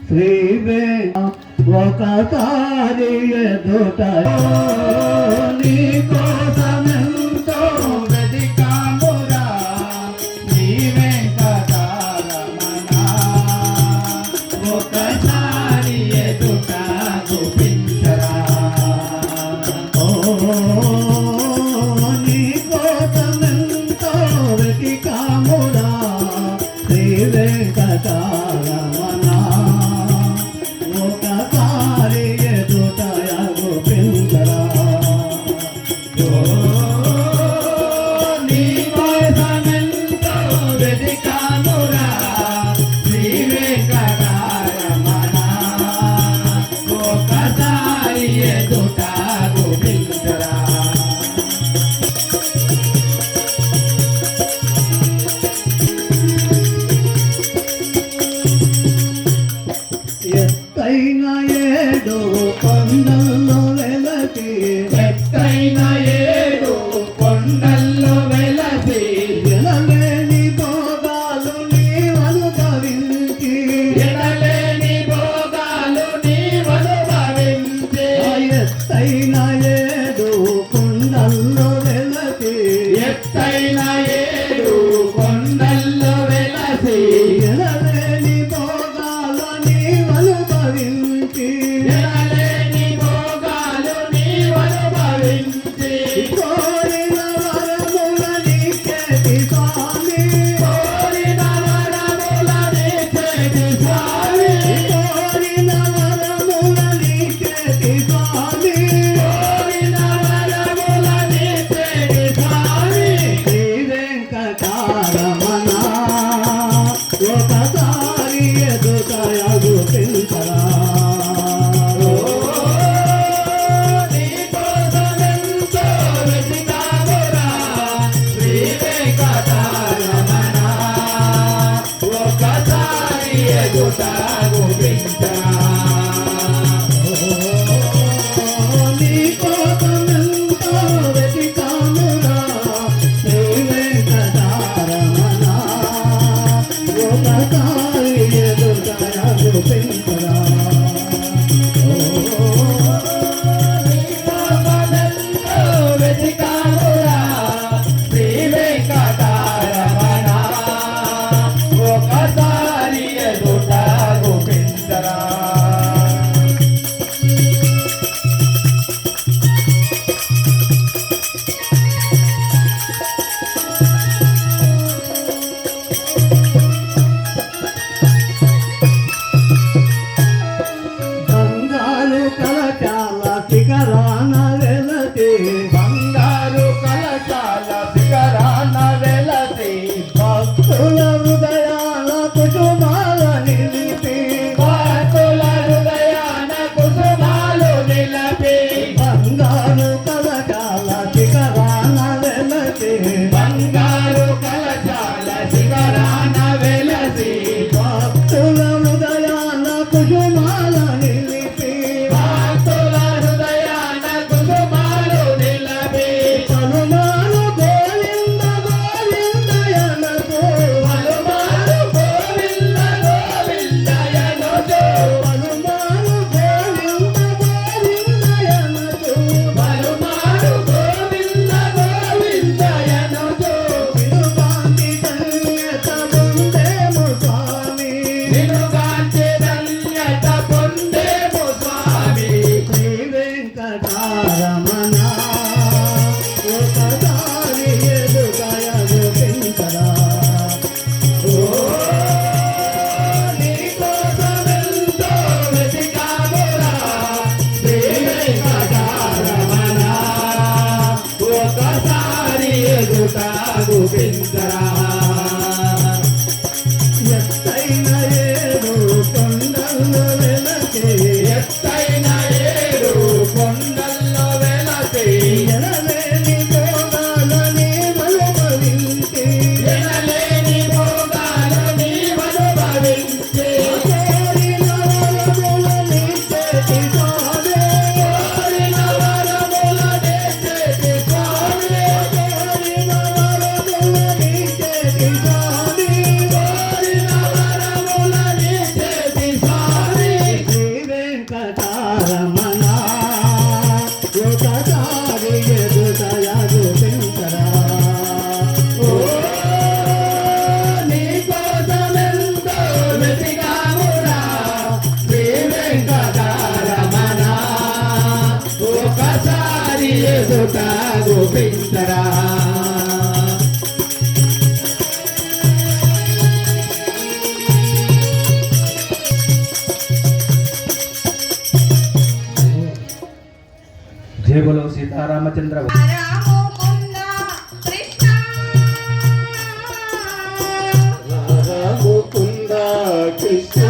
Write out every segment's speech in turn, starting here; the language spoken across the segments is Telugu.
శ్రీ ఒకసారి ఎదుట నీ కోసమెంతో వెదికామురా శ్రీ వెంకటరమణ ఒకసారి ఎదుట గుపించరా నీ కోసమెంతో వెదికామురా శ్రీ వెంకటరమణ ఒకసారి ఎదుట గుపించరా నీ కోసమెంతో వెదికామురా శ్రీ వెంకటరమణ ఒకసారి ఎదుట గుపించరా ఎత్తైన ఏడు కొండల్లో వెలసి ఎత్తైన ఏడు కొండల్లో వెలసి ఎనలేని భోగాలు నీవనుభవించి ఎనలేని భోగాలు నీవనుభవించి ఎత్తైన ఏడు కొండల్లో వెలసి ఎత్తైన ఏడు కొండల్లో వెలసి ఎనలేని భోగాలు నీవనుభవించి ఎనలేని భోగాలు నీవనుభవించి కోరిన వరముల నీకేటి స్వామి కోరిన వరముల నీకేటి స్వామి కోరిన వరముల నీకేటి స్వామి కోరిన వరముల నీకేటి స్వామి శ్రీ వెంకటరమణ ఒకసారి ఎదుట గుపించరా నీ కోసమెంతో వెతికామురా శ్రీ వెంకటరమణ ఒకసారి ఎదుట గుపించరా నీ కోసమెంతో వెతికామురా శ్రీ వెంకటరమణ ఒకసారి ఎదుట గుపించరా వెతికామురా శ్రీ వెంకటరమణ ఒకసారి ఎదుట గుపించరా ఎదుట గోపించరా जय बोलो सीतारामचंद्र ముకుంద కృష్ణ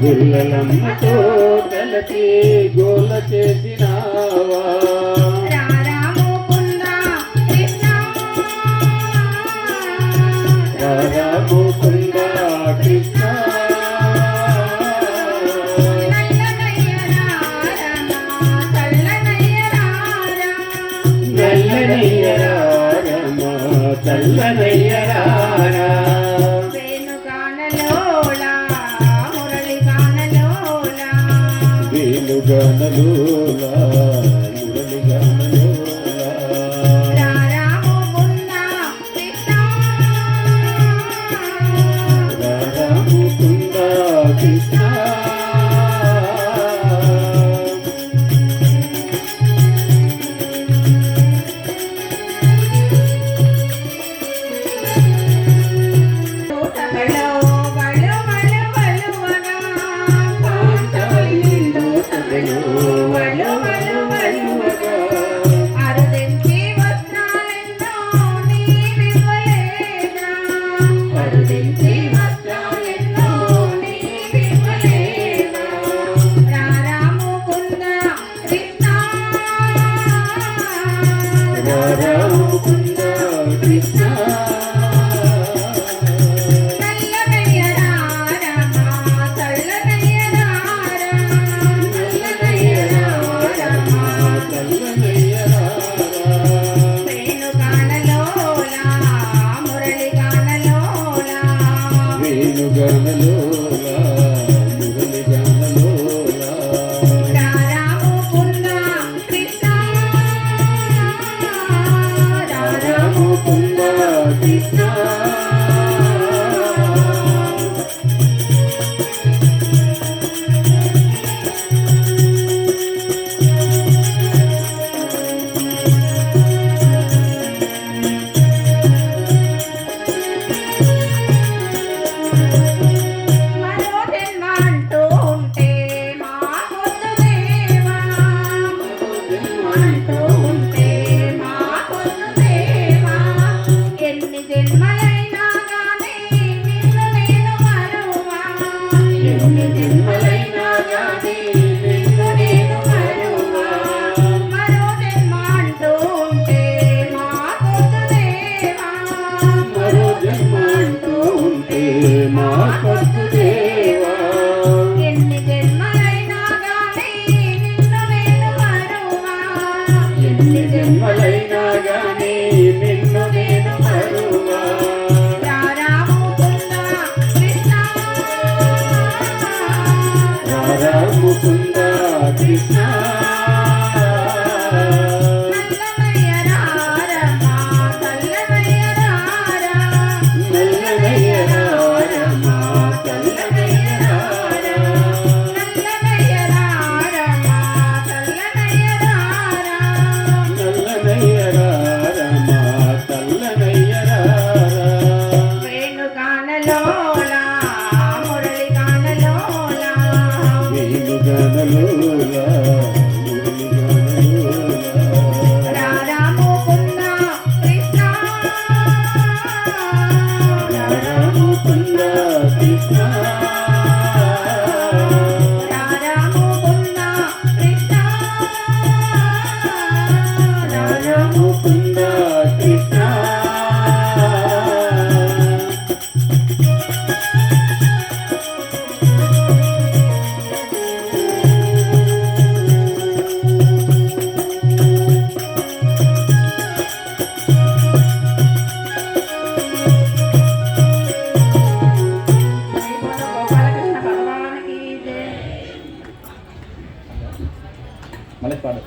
గుల్లలమ్మతో కలిసి గోల చేసినావా రాముకుంద కృష్ణ చల్లనయ్యరారా వేణుగానలోలా మురళిగానలోలా రాముకుంద కృష్ణ వేణుగానలోలా